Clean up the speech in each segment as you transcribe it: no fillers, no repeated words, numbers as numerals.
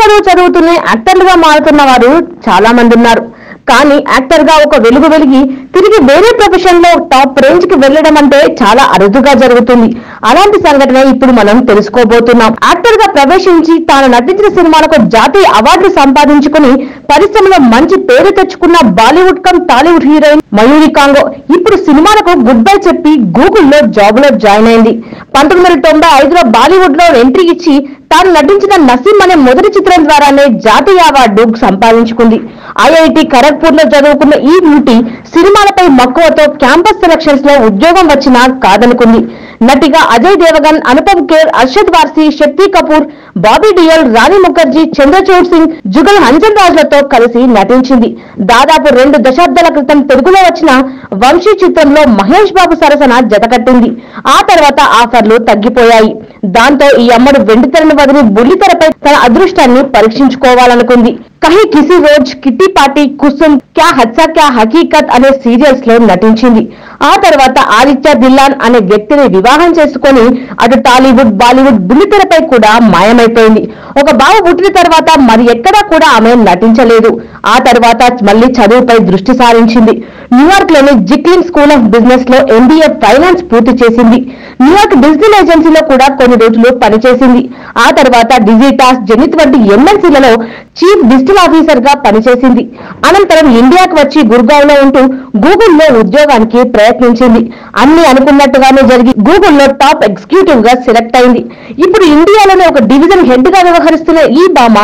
చదువు చదువుతూనే యాక్టర్లుగా మారుతున్న వారు చాలా మంది ఉన్నారు. కానీ యాక్టర్ గా ఒక వెలుగు వెలిగి తిరిగి వేరే ప్రొఫెషన్ లో టాప్ రేంజ్ కి వెళ్లడం అంటే చాలా అరుదుగా జరుగుతుంది. అలాంటి సంఘటన ఇప్పుడు మనం తెలుసుకోబోతున్నాం. యాక్టర్ గా ప్రవేశించి తాను నటించిన సినిమాలకు జాతీయ అవార్డులు సంపాదించుకుని పరిశ్రమలో మంచి పేరు తెచ్చుకున్న Bollywood come Tollywood heroine Mayuri Congo ఇప్పుడు సినిమాలకు గుడ్ బై చెప్పి గూగుల్లో జాబ్ లో జాయిన్ అయింది. 1995లో బాలీవుడ్ లో ఎంట్రీ ఇచ్చి తాను నటించిన నసీం అనే మొదటి చిత్రం ద్వారానే జాతీయ అవార్డు సంపాదించుకుంది. ఐఐటి ఖరగ్పూర్ లో చదువుకున్న ఈ బ్యూటీ సినిమాలపై మక్కువతో క్యాంపస్ సెలక్షన్స్ లో ఉద్యోగం వచ్చినా కాదనుకుంది. నటిగా అజయ్ దేవగన్, అనుపమ్ ఖేర్, అర్షద్ వార్సీ, శక్తి కపూర్, బాబీ డియోల్, రాణి ముఖర్జీ, చంద్రచూడ్ సింగ్, జుగల్ హంజన్ రాజ్లతో కలిసి నటించింది. దాదాపు 2 దశాబ్దాల క్రితం తెలుగులో వచ్చిన వంశీ చిత్రంలో మహేష్ బాబు సరసన జతకట్టింది. ఆ తర్వాత ఆఫర్లు తగ్గిపోయాయి. దాంతో ఈ అమ్మడు వెండితెరను వదిలి బుల్లితెరపై తన అదృష్టాన్ని పరీక్షించుకోవాలనుకుంది. కహీ కిసి రోజ్, కిట్టి పార్టీ, కుసుమ్, క్యా హద్సా క్యా హకీకత్ అనే సీరియల్స్ లో నటించింది. ఆ తర్వాత ఆదిత్య దిల్లాన్ అనే వ్యక్తిని వివాహం చేసుకుని అటు టాలీవుడ్, బాలీవుడ్ బుల్లితెరపై కూడా మాయమైపోయింది. ఒక బాబు పుట్టిన తర్వాత మరి ఎక్కడా కూడా ఆమె నటించలేదు. ఆ తర్వాత మళ్లీ చదువుపై దృష్టి సారించింది. న్యూయార్క్ లోని జిక్లిన్ స్కూల్ ఆఫ్ బిజినెస్ లో MBA ఫైనాన్స్ పూర్తి చేసింది. న్యూయార్క్ డిజిటల్ ఏజెన్సీలో కూడా కొన్ని రోజులు పనిచేసింది. ఆ తర్వాత డిజిటాస్, జెనిత్ వంటి MNCలలో చీఫ్ డిజిటల్ ఆఫీసర్ గా పనిచేసింది. అనంతరం ఇండియాకు వచ్చి గుర్గావ్ లో ఉంటూ గూగుల్లో ఉద్యోగానికి ప్రయత్నించింది. అన్ని అనుకున్నట్టుగానే జరిగి గూగుల్లో టాప్ ఎగ్జిక్యూటివ్ గా సెలెక్ట్ అయింది. ఇప్పుడు ఇండియాలోనే ఒక డివిజన్ హెడ్ గా వ్యవహరిస్తున్న ఈ భామ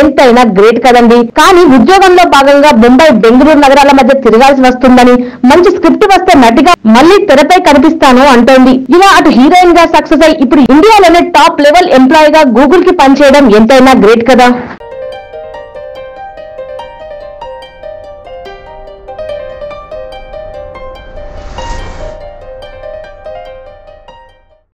ఎంతైనా గ్రేట్ కదండి. కానీ ఉద్యోగంలో భాగంగా ముంబై, బెంగళూరు నగరాల మధ్య తిరగాల్సి వస్తుందని, మంచి స్క్రిప్ట్ వస్తే నటిగా మళ్లీ తెరపై కనిపిస్తాను అంటోంది. ఇలా అటు హీరోయిన్ గా సక్సెస్ అయి ఇప్పుడు ఇండియాలోనే టాప్ లెవెల్ ఎంప్లాయీ గా గూగుల్ కి పనిచేయడం ఎంతైనా గ్రేట్ కదా.